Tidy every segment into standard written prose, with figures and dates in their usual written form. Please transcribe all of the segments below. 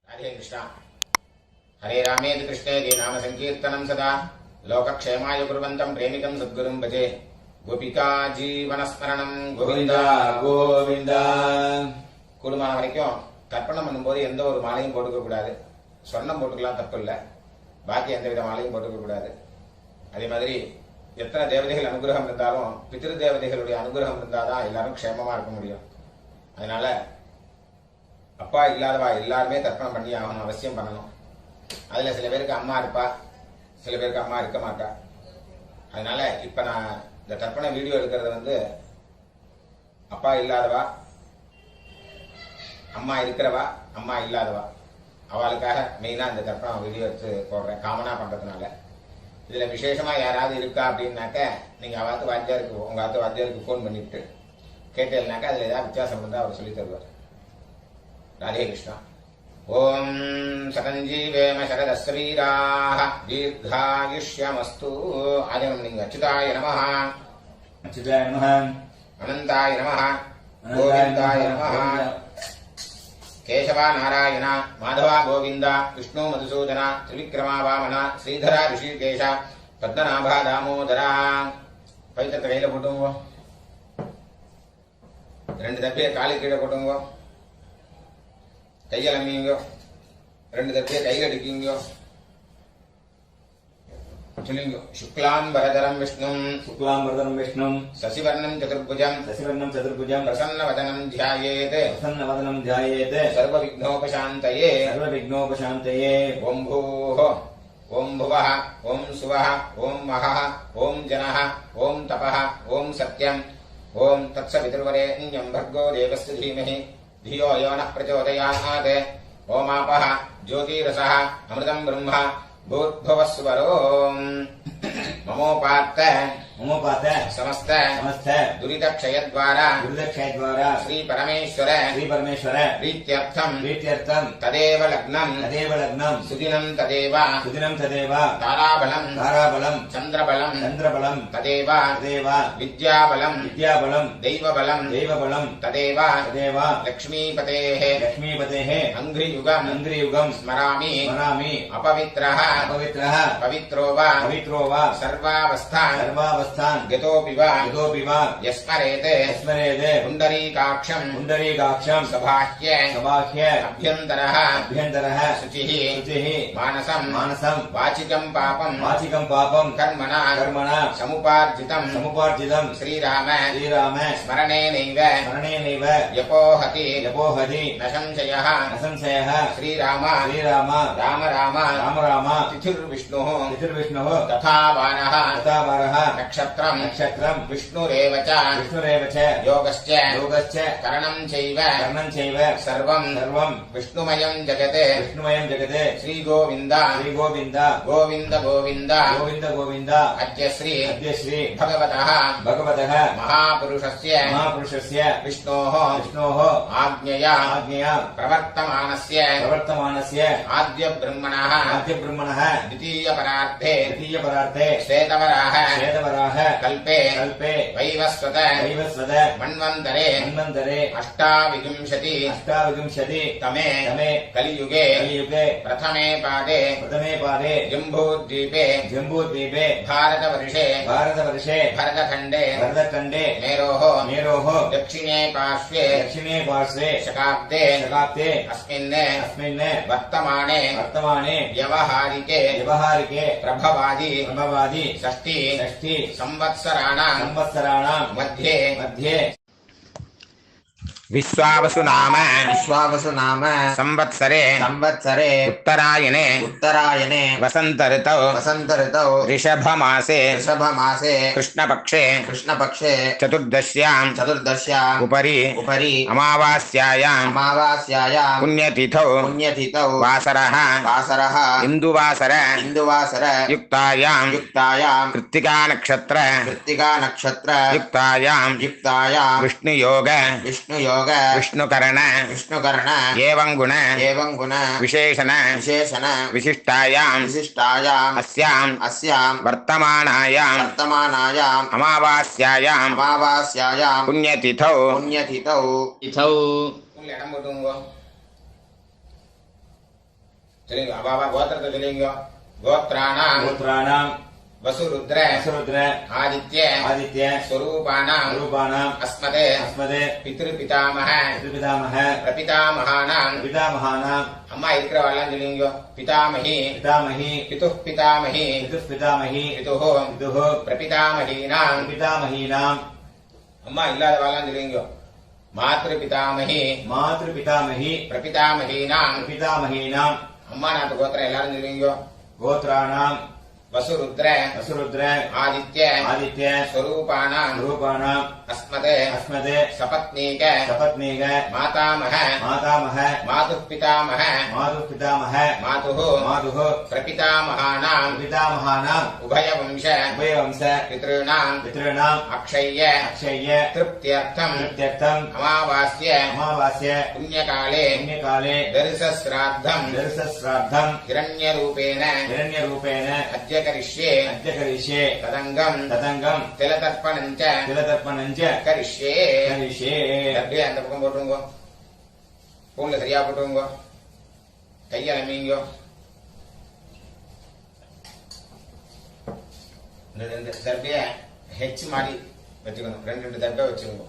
हरे कृष्णा हरे रामेति कृष्णेति नाम संकीर्तनं सदा लोकक्षेमाय कुर्वन्तं प्रेमिकं सद्गुरुं भजे गोपिका जीवनस्मरणं गोविंदा गोविंदा கூடுமான வரைக்கும் தர்ப்பணம் பண்ணும்போது எந்த ஒரு மாலையும் போட்டுக்க கூடாது. சொர்ணம் போட்டுக்கலாம், தப்பு இல்லை. பாக்கி எந்த வித மாலையும் போட்டுக்க கூடாது. அதே மாதிரி எத்தனை தேவதைகள் அனுகிரகம் இருந்தாலும் பித்ரு தேவதைகளுடைய அனுகிரகம் இருந்தாதான் எல்லாரும் க்ஷேமமா இருக்க முடியும். அதனால அப்பா இல்லாதவா எல்லாருமே தர்ப்பணம் பண்ணி ஆகணும், அவசியம் பண்ணணும். அதுல சில பேருக்கு அம்மா இருப்பா, சில பேருக்கு அம்மா இருக்க மாட்டா. அதனால இப்ப நான் இந்த தர்ப்பண வீடியோ எடுக்கிறது அப்பா இல்லாதவா, அம்மா இருக்கிறவா, அம்மா இல்லாதவா, அவளுக்காக மெயினா இந்த தர்ப்பணம் வீடியோ எடுத்து போடுறேன், காமனா பண்றதுனால. இதுல விசேஷமா யாராவது இருக்கா அப்படின்னாக்க நீங்க அவத்து வாத்தியாருக்கு, உங்க ஆத்து வாத்தியாருக்கு போன் பண்ணிட்டு கேட்டேன்னாக்கா அதுல ஏதாவது வித்தியாசம் இருந்தா அவர் சொல்லி தருவார். राधे कृष्ण। ओम सतंजीवेम शरदस्वीराः दीर्घायुष्यमस्तु। आजन्मलिंग अच्युताय नमः, अच्युताय नमः, अनंताय नमः, गोविंदाय नमः। केशवा नारायण माधवा गोविंद विष्णु मधुसूदन त्रिविक्रमा वामन श्रीधर ऋषिकेश पद्मनाभा दामोदरा। पवित्र கையில போட்டுங்க, ரெண்டு தப்பிய காலு கீழே போட்டுங்க, கையில் அம்மிங்க, ரெண்டு தப்பிய கையில் அடிக்குங்க. சொல்லுங்க. शुक्लांबरधरं विष्णुं शुक्लांबरधरं विष्णुं शशिवर्णं चतुर्भुजं प्रसन्नवदनं ध्यायेत् सर्वविघ्नोपशान्तये ओम भूः ओम भुवः ओम सुवः ओम महः ओम जनः ओम तपः ओम सत्यम् ओम तत्सवितुर्वरेण्यं भर्गो देवस्य धीमहि धियो यो नः प्रचोदयात्। ओमापः ज्योतिरसः अमृतं ब्रह्म भूर्भुवस्वरो। ममोपात्त समस्त दुरित क्षय द्वारा श्री परमेश्वर प्रीत्यर्थम तदेव लग्नं सुदिनं तदेव ताराबलं चंद्रबलं तदेव विद्याबलं दैवबलं तदेव लक्ष्मीपतेः अंघ्रियुगं स्मरामि अपवित्रः पवित्रो वा सर्वावस्थान् गतोऽपि वा यस्मरेते पुण्डरीकाक्षं सबाह्य अभ्यन्तरः शुचिः मानसं वाचिकं पापं कर्मणा समुपार्जितं श्रीराम स्मरणेनैव यपोहति न संशयः श्रीराम राम तिथिर्विष्णुः तथा वारः नक्षत्रं विष्णुरेव च योगश्च करणं चैव सर्वं विष्णुमयं जगत् श्रीगोविन्द गोविन्द अद्य श्री भगवतः महापुरुषस्य विष्णोः आज्ञया प्रवर्तमानस्य आद्य ब्रह्मणः द्वितीय परार्थे श्वेतवराह कल्पे वैवस्वत मन्वन्तरे अष्टाविंशति तमे कलियुगे प्रथमे पादे जम्बूद्वीपे भारतवर्षे भरतखण्डे मेरोः दक्षिणे पार्श्वे शकाब्दे अस्मिन् वर्तमाने व्यवहारिके प्रभवादि षष्ठी संवत्सराणां मध्ये विश्वावसु नाम संवत्सरे उत्तरायणे वसंत ऋतौ ऋषभमासे कृष्णपक्षे चतुर्दश्यां उपरि अमावास्यायां पुण्यतिथौ वासरः इंदुवासर युक्तायां कृत्तिका नक्षत्र युक्तायां विष्णुयोग विष्णुकरण एवं गुण विशेषण विशिष्टायां अस्यां वर्तमानायां अमावास्यायां पुण्यतिथौ சொல்லுங்க அபாவா கோத்திரத்தை சொல்லுங்க. கோத்ராணாம் गोत्राणां வசுருத்ர वसुरुद्र ஆதித்ய आदित्य ஸ்வரூபானாம் स्वरूपाणाम् அஸ்மதே अस्मदे பித்ருபிதாமஹ पितृपितामह பிரபிதாமகானாம். पितामहानाम् அம்மா இருக்கிறவாள்லாம் சொல்லுங்க. பிதாமகி पितामही பிதுः பிதாமகி पितुः पितामही பிதுः पितुः பிரபிதாமகீனாம். पितामहीनाम् அம்மா இல்லாதவாள்லாம் சொல்லுங்க. மாத்ரு பிதாமகி मातृपितामही பிரபிதாமகீனாம். पितामहीनाम् அம்மா நாட்டு கோத்திரம் எல்லாரும் சொல்லுவீங்க. गोत्राणाम् வசுருத்ர वसुरुद्र ஆதித்ய आदित्य ஸ்வரூபானாம் स्वरूपाणाम् அஸ்மதே अस्मदे சபத்னீக सपत्नीक மாதாமஹ मातामह மாதுः பிதாமஹ मातुः पितामह மாதுः मातुः பிரபிதாமகானாம். पितामहानाम् உபயவம்ச उभयवंश பித்ருணாம் पितॄणाम् அக்ஷய்ய अक्षय्य திருப்தியர்த்தம் कृत्यर्थम् அமாவாஸ்ய अमावास्य புண்ணியகாலே पुण्यकाले தரிசஸ்ராத்தம் दर्शश्राद्धम् हिरण्यरूपेण हिरण्यरूपेण अद्य करिष्ये अद्य करिष्ये तदङ्गम् तदङ्गम् तिलतर्पणम् च तिलतर्पणम् च करिष्ये. करिष्ये அப்படியே அந்த பக்கம் போட்டுருங்க. பூன்ல சரியா போட்டுருங்க. கையை நம்பிங்க. இந்த தர்பைய ஹெச் மாதிரி வச்சுக்கணும். ரெண்டு தர்பை வச்சுக்கோங்க.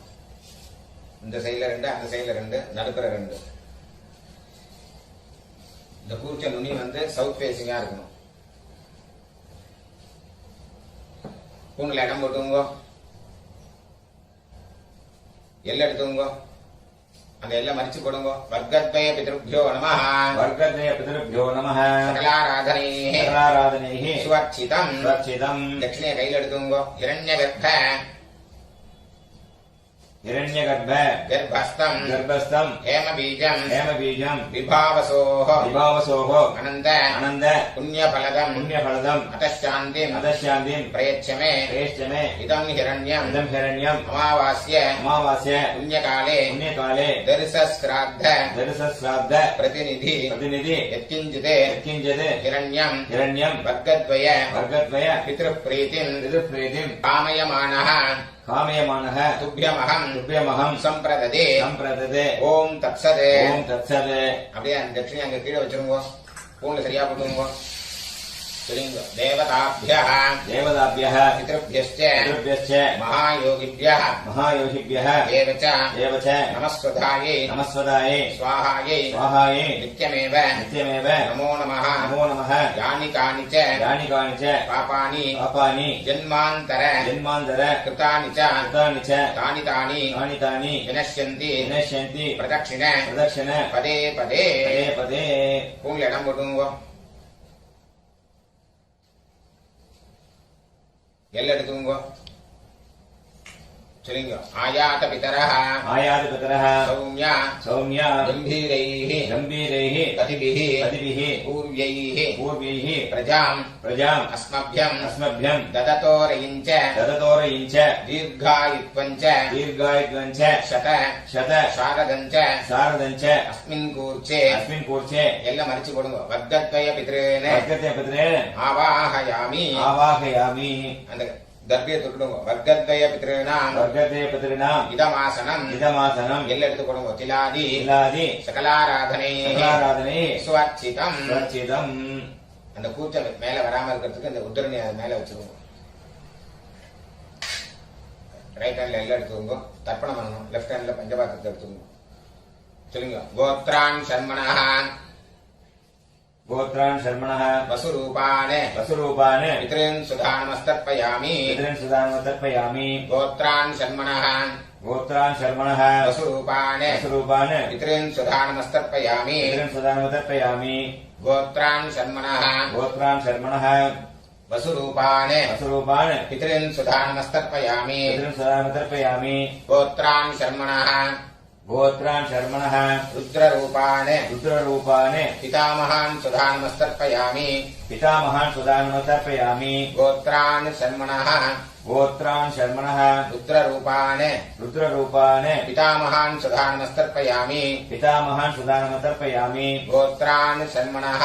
இந்த சைடுல ரெண்டு, அந்த சைடுல ரெண்டு, நடுப்புற ரெண்டு. இந்த கூர்ச்ச நுனி சவுத் ஃபேசிங்கா இருக்கணும். பூண்டுல இடம் போட்டுங்க. எல்லை எடுத்துங்க. அந்த எல்லை மறிச்சு போடுங்க. வர்க்கத்வய பிதృభ్యோ நமஹ. वर्गद्वय पितृभ्यो नमः. சகலாராதனைः सकलाराधनैः சுவர்ச்சிதம். सुरक्षितम् தட்சிணைய கையில் எடுத்துங்க. இரண்யகர்ப்ப हिरण्यगर्भ கர்ப்பஸ்தம் गर्भस्थम् ஹேமபீஜம் हेमबीजम् விபாவசோः विभावसोः அனந்த अनन्द புண்ணியபலதம் पुण्यफलदम् அதशाந்திம் अदशान्तिम् பிரயச்சமே. प्रेष्यमे இதம் ஹிரண்யம் इदम् हिरण्यम् அமாவாஸ்ய अमावास्य புண்ணியகாலே पुण्यकाले தரிசஸ்ராத்த दर्शश्राद्ध பிரதிநிதி प्रतिनिधि யத்கிஞ்சிதே यत्किञ्चित् ஹிரண்யம் हिरण्यम् வர்க்கத்வய वर्गद्वय பித்ருப்ரீதிம் पितृप्रीतिम् காமயமானः कामयमानः துப்யமகம் तुभ्यमहम् சம்பிரததே. सम्प्रददे ஓம் தத்சதே. ॐ तत्सत्. அப்படியே அந்த தட்சிணை அங்க கீழே வச்சிருங்க. பூன்ல சரியா போட்டுங்க. சரிங்க. தேவதாபியः देवताभ्यः பித்ருभ्யश्च पितृभ्यश्च மகாயோகிभ्यः महायोगिभ्यः एव च एव च நமஸ்வதாயை नमस्वदायै स्वाहायै स्वाहायै नित्यमेव नित्यमेव नमो नमः. नमो नमः. यानि कानि च यानि कानि च पापानि पापानि जन्मान्तर जन्मान्तर कृतानि च कृतानि च तानि तानि तानि तानि विनश्यन्ति विनश्यन्ति प्रदक्षिण प्रदक्षिण पदे पदे. पदे पदे. பூன்ல இடம் போட்டுங்க. எல்லை எடுத்துங்க. சொல்லுங்க. ஆயாத பிதரः आयातपितरः சௌமிய सौम्या கம்பீரைः गम्भीरैः பதிபிः पतिभिः பூர்வைः पूर्वैः பிரஜாம் प्रजाम् அஸ்மभ்யம் अस्मभ्यम् ददतोरयिञ्च ददतोरयिम् च दीर्घायुत्वम् च दीर्घायुत्वम् च शत शत शारदम् च शारदम् च अस्मिन् कूर्चे अस्मिन् कूर्चे எல்லாம் மறிச்சு போடுங்க. வர்க்கத்வய பித்ரேன वर्गते पितरे ஆவாஹயாமி. आवाहयामि. அந்த தர்பியை தொட்டுடுங்க. வர்க்கத்வய பித்ரேனாம் वर्गते पितॄणाम् இதமாசனம் इदमासनम् எல்லாம் எடுத்து போடுங்க. திலாதி तिलादि சகலாராதனை सकलाराधने சுவர்ச்சிதம். सुरक्षितम्. அந்த கூச்ச மேல வராம இருக்கிறதுக்கு அந்த உத்தரணி அது மேல வச்சிருவோம். ரைட் ஹேண்ட்ல எல்லாம் எடுத்துக்கோங்க. தர்ப்பணம் பண்ணணும். லெஃப்ட் ஹேண்ட்ல பஞ்சபாத்திரத்தை எடுத்துக்கோங்க. சொல்லுங்க. கோத்ரான் சர்மணः गोत्रान् शर्मणः வசுரூபான் वसुरूपान् பித்ரன் சுதானமஸ்தர்ப்பயாமி. पितॄन् सुदानमतर्पयामि. கோத்ரான் சர்மணः गोत्रान् शर्मणः வசுரூபான் वसुरूपान् பித்ரன் சுதானமஸ்தர்ப்பயாமி. पितॄन् सुदानमतर्पयामि. கோத்ரான் சர்மணः गोत्रान् शर्मणः வசுரூபான் वसुरूपान् பித்ரன் சுதானமஸ்தர்ப்பயாமி. पितॄन् सुदानमतर्पयामि. கோத்ரான் சர்மணः गोत्रान् शर्मणः ருத்ரரூபான் रुद्ररूपान् பிதாமகான் சுதானமஸ்தர்ப்பயாமி. पितामहान् सुदानमतर्पयामि. கோத்ரான் சர்மணः गोत्रान् शर्मणः रुद्ररूपान् रुद्ररूपान् पितामहान् सुधानमस्तर्पयामि पितामहान् सुदानमतर्पयामि गोत्रान् शर्मणः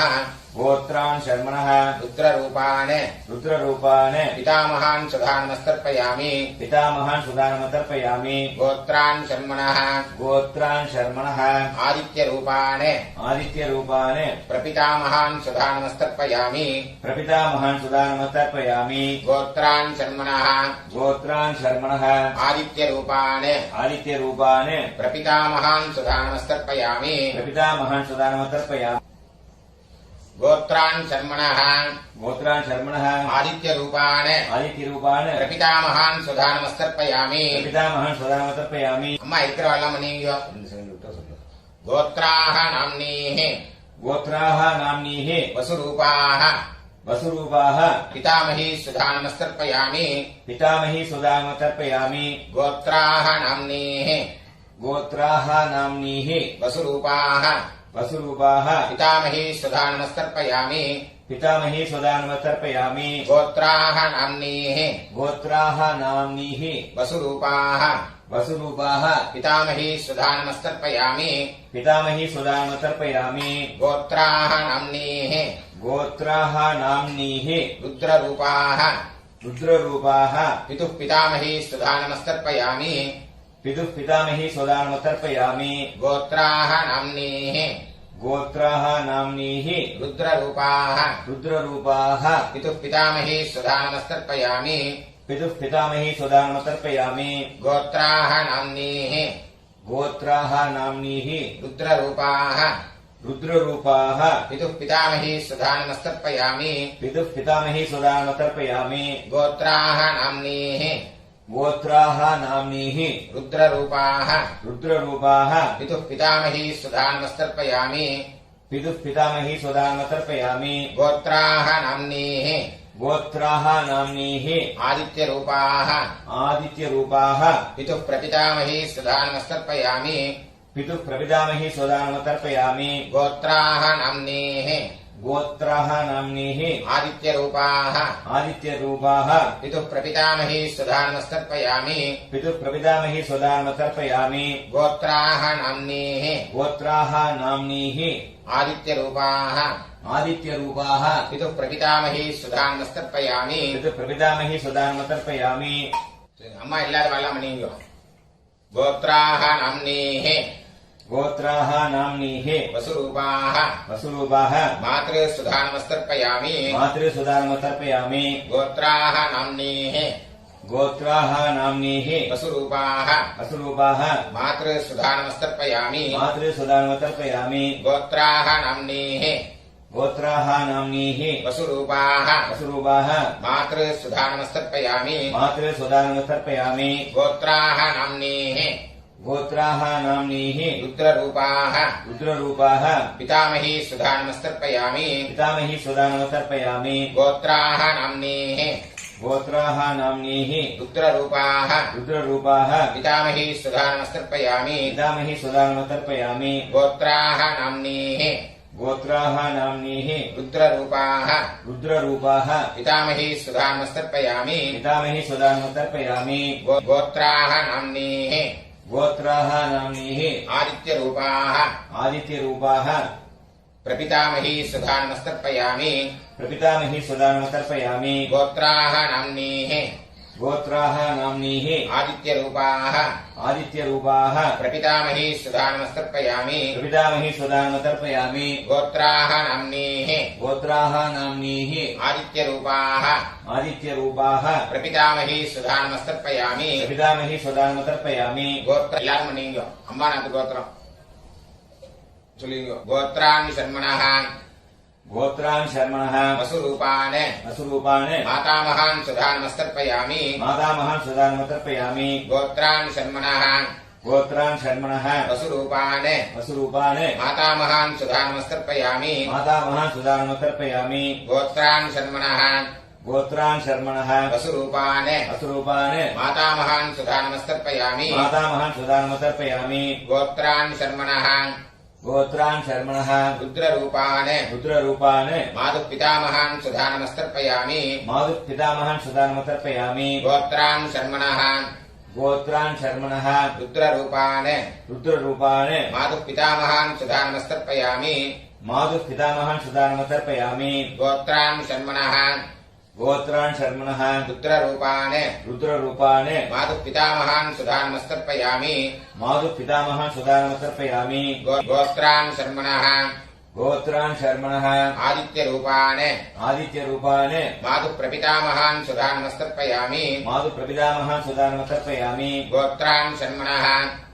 गोत्रान् शर्मणः रुद्ररूपान् रुद्ररूपान् पितामहान् सुधानमस्तर्पयामि पितामहान् सुदानमतर्पयामि गोत्रान् शर्मणः गोत्रान् शर्मणः आदित्यरूपान् आदित्यरूपान् प्रपितामहान् सुधानमस्तर्पयामि प्रपितामहान् सुदानमतर्पयामि गोत्रान् शर्मणः गोत्रान् शर्मणः आदित्यरूपान् आदित्यरूपान् प्रपितामहान् सुधानमस्तर्पयामि प्रपितामहान् सुदानमतर्पयामि गोत्रान् शर्मणः गोत्रान् शर्मणः आदित्यरूपान् आदित्यरूपान् प्रपितामहान् सुधानमस्तर्पयामि प्रपितामहान् सुदानमतर्पयामि अम्मा इतरवल्लम नीयो गोत्राः नाम्नीः गोत्राः नाम्नीः वसुरूपाः वसुरूपाः पितामही सुधानमस्तर्पयामि पितामही सुदानमतर्पयामि गोत्राः नाम्नीः गोत्राः नाम्नीः वसुरूपाः वसुरूपाः पितामही सुधानमस्तर्पयामि पितामही सुदानमतर्पयामि गोत्राः नाम्नीः गोत्राः नाम्नीः वसुरूपाः वसुरूपाः पितामही सुधानमस्तर्पयामि पितामही सुदानमतर्पयामि गोत्राः नाम्नीः गोत्राः नाम्नीः रुद्ररूपाः रुद्ररूपाः पितुः पितामही सुधानमस्तर्पयामि पितुः पितामही सुदानमतर्पयामि गोत्राः नाम्नीः गोत्राः नाम्नीः रुद्ररूपाः रुद्ररूपाः पितुः पितामही सुधानमस्तर्पयामि पितुः पितामही सुदानमतर्पयामि गोत्राः नाम्नीः गोत्राः नाम्नीः रुद्ररूपाः रुद्ररूपाः पितुः पितामही सुधानमस्तर्पयामि पितुः पितामही सुदानमतर्पयामि गोत्राः नाम्नीः गोत्राः नाम्नीः रुद्ररूपाः रुद्ररूपाः पितुः पितामही सुधानमस्तर्पयामि पितुः पितामही सुदानमतर्पयामि गोत्राः नाम्नीः गोत्राः नाम्नीः आदित्यरूपाः आदित्यरूपाः पितुः प्रपितामही सुधानमस्तर्पयामि पितुः प्रपितामही सुदानमतर्पयामि गोत्राः नाम्नीः गोत्राः नाम्नीः आदित्यरूपाः आदित्यरूपाः पितुः प्रपितामही सुधानमस्तर्पयामि पितुः प्रपितामही सुदानमतर्पयामि गोत्राः नाम्नीः गोत्राः नाम्नीः आदित्यरूपाः आदित्यरूपाः पितुः प्रपितामही सुधानमस्तर्पयामि पितुः प्रपितामही सुदानमतर्पयामि अम्मा इल्लाद वाला मणियो गोत्राः नाम्नीः गोत्राः नाम्नीः वसुरूपाः वसुरूपाः मातृसुधानमस्तर्पयामि मातृसुदानमतर्पयामि गोत्राः नाम्नीः गोत्राः नाम्नीः वसुरूपाः वसुरूपाः मातृसुधानमस्तर्पयामि मातृसुदानमतर्पयामि गोत्राः नाम्नीः गोत्राः नाम्नीः वसुरूपाः वसुरूपाः मातृसुधानमस्तर्पयामि मातृसुदानमतर्पयामि गोत्राः नाम्नीः गोत्राः नाम्नीः रुद्ररूपाः रुद्ररूपाः पितामही सुधानमस्तर्पयामि पितामही सुदानमतर्पयामि गोत्राः नाम्नीः गोत्राः नाम्नीः रुद्ररूपाः रुद्ररूपाः पितामही सुधानमस्तर्पयामि पितामही सुदानमतर्पयामि गोत्राः नाम्नीः गोत्राः नाम्नीः रुद्ररूपाः रुद्ररूपाः पितामही सुधानमस्तर्पयामि पितामही सुदानमतर्पयामि गोत्राः नाम्नीः गोत्राः नाम्नीः आदित्यरूपाः आदित्यरूपाः प्रपितामही सुधानमस्तर्पयामि प्रपितामही सुदानमतर्पयामि गोत्राः नाम्नीः गोत्राः नाम्नीः आदित्यरूपाः आदित्यरूपाः प्रपितामही सुधानमस्तर्पयामि प्रपितामही सुदानमतर्पयामि गोत्राः नाम्नीः गोत्राः नाम्नीः आदित्यरूपाः आदित्यरूपाः प्रपितामही सुधानमस्तर्पयामि प्रपितामही सुदानमतर्पयामि गोत्र எல்லாரும் பண்ணீங்க அம்மா நாத்து கோத்திரம் சொல்லுங்க गोत्रान् शर्मणः गोत्रान् शर्मणः वसुरूपान् वसुरूपान् मातामहान् सुधानमस्तर्पयामि मातामहान् सुदानमतर्पयामि गोत्रान् शर्मणः गोत्रान् शर्मणः वसुरूपान् वसुरूपान् मातामहान् सुधानमस्तर्पयामि मातामहान् सुदानमतर्पयामि गोत्रान् शर्मणः गोत्रान् शर्मणः वसुरूपान् वसुरूपान् मातामहान् सुधानमस्तर्पयामि मातामहान् सुदानमतर्पयामि गोत्रान् शर्मणः गोत्रान् शर्मणः रुद्ररूपान् रुद्ररूपान् मातुः पितामहान् सुधानमस्तर्पयामि मातुः पितामहान् सुदानमतर्पयामि गोत्रान् शर्मणः गोत्रान् शर्मणः रुद्ररूपान् रुद्ररूपान् मातुः पितामहान् सुधानमस्तर्पयामि मातुः पितामहान् सुदानमतर्पयामि गोत्रान् शर्मणः गोत्रान् शर्मणः रुद्ररूपान् रुद्ररूपान् मातुः पितामहान् सुधानमस्तर्पयामि मातुः पितामहान् सुदानमतर्पयामि गोत्रान् शर्मणः गोत्रान् शर्मणः आदित्यरूपान् आदित्यरूपान् मातुः प्रपितामहान् सुधानमस्तर्पयामि मातुः प्रपितामहान् सुदानमतर्पयामि गोत्रान् शर्मणः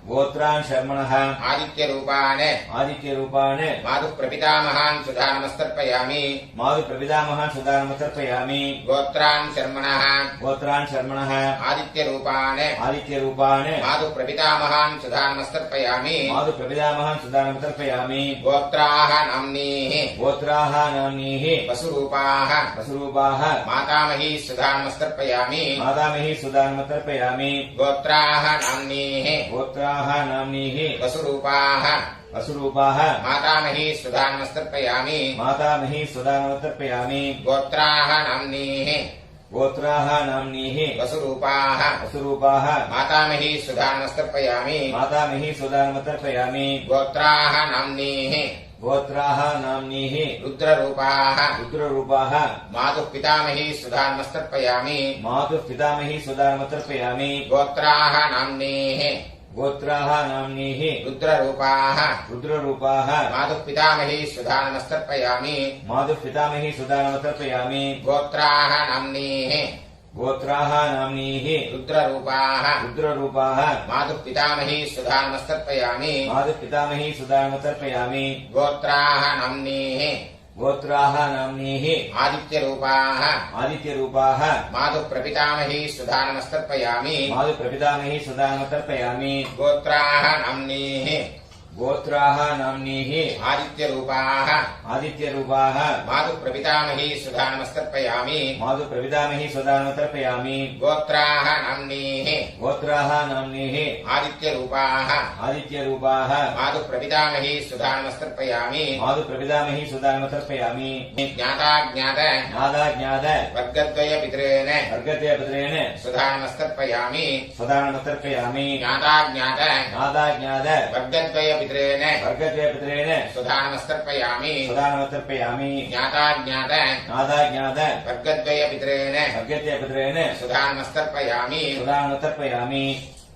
गोत्रान् शर्मणः आदित्यरूपान् आदित्यरूपान् मातुः प्रपितामहान् सुधानमस्तर्पयामि मातुः प्रपितामहान् सुदानमतर्पयामि गोत्रान् शर्मणः गोत्रान् शर्मणः आदित्यरूपान् आदित्यरूपान् मातुः प्रपितामहान् सुधानमस्तर्पयामि मातुः प्रपितामहान् सुदानमतर्पयामि गोत्राः नाम्नीः गोत्राः नाम्नीः वसुरूपाः वसुरूपाः मातामही सुधानमस्तर्पयामि मातामही सुदानमतर्पयामि गोत्राः नाम्नीः गोत्राः नाम्नीः वसुरूपाः वसुरूपाः मातामही सुधानमस्तर्पयामि मातामही सुदानमतर्पयामि गोत्राः नाम्नीः गोत्राः नाम्नीः वसुरूपाः वसुरूपाः मातामही सुधानमस्तर्पयामि मातामही सुदानमतर्पयामि गोत्राः नाम्नीः गोत्राः नाम्नीः रुद्ररूपाः रुद्ररूपाः मातुः पितामही सुधानमस्तर्पयामि मातुः पितामही सुदानमतर्पयामि गोत्राः नाम्नीः गोत्राः नाम्नीः रुद्ररूपाः रुद्ररूपाः मातुः पितामही सुधानमस्तर्पयामि मातुः पितामही सुदानमतर्पयामि गोत्राः नाम्नीः गोत्राः नाम्नीः रुद्ररूपाः रुद्ररूपाः मातुः पितामही सुधानमस्तर्पयामि मातुः पितामही सुदानमतर्पयामि गोत्राः नाम्नीः गोत्राः नाम्नीः आदित्यरूपाः आदित्यरूपाः मातुः प्रपितामही सुधानमस्तर्पयामि मातुः प्रपितामही सुदानमतर्पयामि गोत्राः नाम्नीः गोत्राः नाम्नीः आदित्यरूपाः आदित्यरूपाः मातुः प्रपितामही सुधानमस्तर्पयामि मातुः प्रपितामही सुदानमतर्पयामि गोत्राः नाम्नीः गोत्राः नाम्नीः आदित्यरूपाः आदित्यरूपाः मातुः प्रपितामही सुधानमस्तर्पयामि मातुः प्रपितामही सुदानमतर्पयामि ज्ञाताज्ञात ज्ञाताज्ञात वर्गद्वयपितॄन् वर्गद्वयपितॄन् सुधानमस्तर्पयामि सुदानमतर्पयामि ज्ञाताज्ञात ज्ञाताज्ञात वर्गद्वयपितॄन् वर्गद्वयपितॄन् सुधानमस्तर्पयामि सुदानमतर्पयामि ज्ञाताज्ञात ज्ञाताज्ञात वर्गद्वयपितॄन् वर्गद्वयपितॄन् सुधानमस्तर्पयामि सुदानमतर्पयामि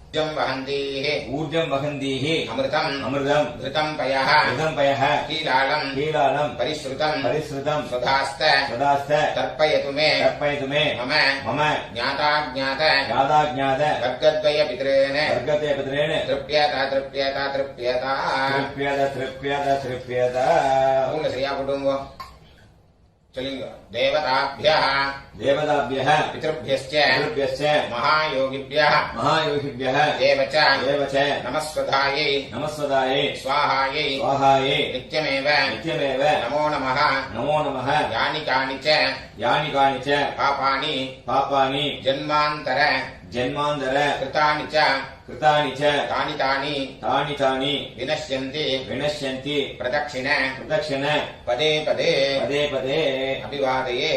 ऊर्जं वहन्तीः ऊर्जं वहन्तीः अमृतम् अमृतम् घृतं पयः घृतं पयः कीलालम् कीलालम् परिश्रुतम् परिश्रुतम् सुधास्त सदास्त तर्पयतु मे तर्पयतु मे मम मम ज्ञाताज्ञात ज्ञाताज्ञात वर्गद्वयपितॄन् वर्गद्वयपितॄन् तृप्यत तृप्यत तृप्यत तृप्यत तृप्यत तृप्यत पूर्ण சரியா போடுங்க சொல்லுங்க देवताभ्यः देवताभ्यः पितृभ्यश्च पितृभ्यश्च महायोगिभ्यः महायोगिभ्यः एव च एव च नमस्वधायै नमस्वदायै स्वाहायै स्वाहायै नित्यमेव नित्यमेव नमो नमः नमो नमः यानि कानि च यानि कानि च पापानि पापानि जन्मान्तर जन्मान्तर कृतानि च कृतानि च तानि तानि तानि तानि विनश्यन्ति विनश्यन्ति प्रदक्षिण प्रदक्षिण पदे पदे पदे पदे अभिवादये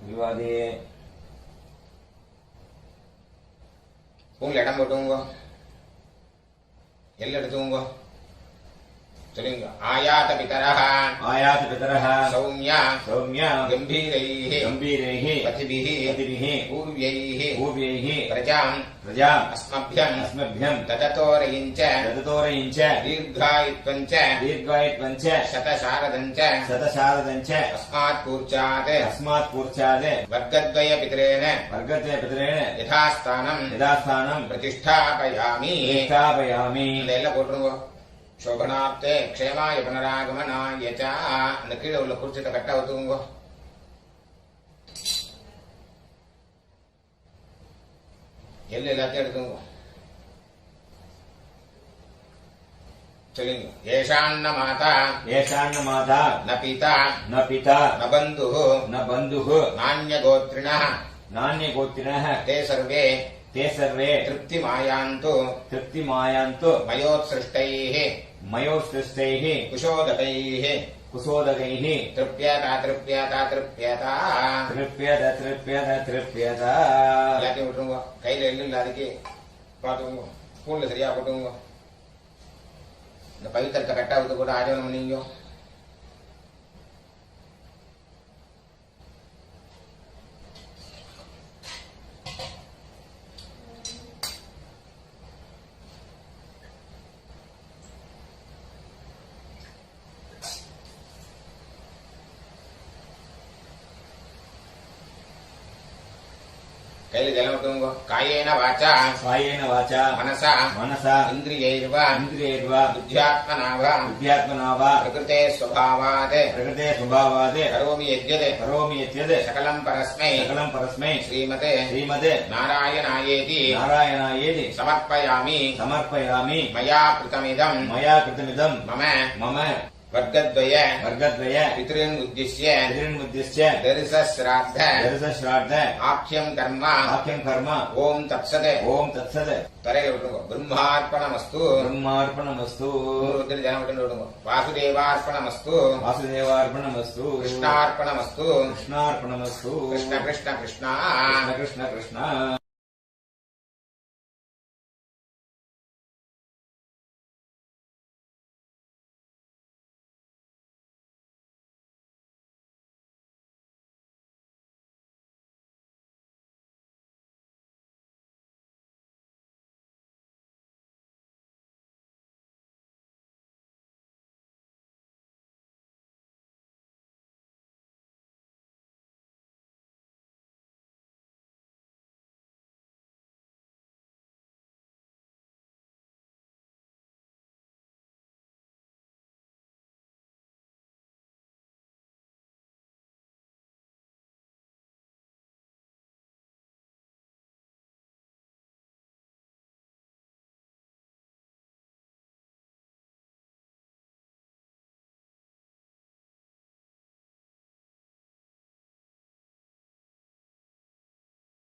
विवादे பூண்ல இடம் போட்டுங்க எல்ல எடுத்துங்க சொல்லுங்க ஆயாத பிதரஹ आयात पितरः सौम्य सौम्य गंभीरैः गम्भीरैः पथिभिः पतिभिः पूर्व्यैः पूर्वैः प्रजाम् प्रजाम् अस्मभ्यम् अस्मभ्यम् ददतोरयिम् च ददतोरयिम् च दीर्घायुत्वम् च दीर्घायुत्वम् च शतशारदम् च शतशारदम् च अस्मात् पूर्चात् अस्मात् पूर्चात् वर्गद्वयपितॄन् वर्गद्वयपितॄन् यथास्थानम् यथास्थानम् प्रतिष्ठापयामि प्रतिष्ठापयामि இந்த எல்லாம் போட்டுருங்க சோபனார்த்தே க்ஷேமாய புனராகமனாய ச அந்த கீழே உள்ள குறிச்சத்தை கட்ட ஒத்துக்குங்க எல்லாத்தையும் எடுத்துங்க சொல்லுங்க ஏஷான்ன மாதா येषान्न माता ந பிதா न पिता ந பந்துः न बन्धुः नान्यगोत्रिणः नान्यगोत्रिणः ते सर्वे ते सर्वे तृप्तिमायान्तु तृप्तिमायान्तु मयोत्सृष्टैः मयोस्तैः कुशोदकैः कुशोदकैः तृप्यत तृप्यत तृप्यत तृप्यत तृप्यत तृप्यत எல்லாத்தையும் விட்டுருங்க. கையில எள்ளு இல்லாதக்கு பார்த்துக்கோங்க. ஸ்பூன்ல சரியா போட்டுங்க. இந்த பவித்திரத்தை கட்டாவது கூட ஆஜவனம் பண்ணீங்க. கையில ஜலம் விட்டுங்க. காயேன வாச்சா कायेन वाचा मनसा मनसा इन्द्रियैर्व इन्द्रियैर्व बुद्ध्यात्मना वा बुद्ध्यात्मना वा प्रकृते स्वभावात् प्रकृते स्वभावात् करोमि यद्यत् करोमि यद्यत् सकलं परस्मै सकलं परस्मै श्रीमते श्रीमते नारायणायेति नारायणायेति समर्पयामि समर्पयामि मया कृतमिदं मया कृतमिदं मम मम वर्गद्वय वर्गद्वय पितॄन् उद्दिश्य पितॄन्मुद्दिश्य दर्शश्राद्ध दर्शश्राद्ध आख्यं कर्म आख्यं कर्म ओम तत्सत् ओम तत्सत् तरेल विटुंगो ब्रह्मार्पणमस्तु ब्रह्मार्पणमस्तु रुद्र जन विटुंगो वासुदेवार्पणमस्तु वासुदेवार्पणमस्तु कृष्णार्पणमस्तु कृष्णार्पणमस्तु कृष्ण कृष्ण कृष्ण कृष्ण कृष्ण कृष्ण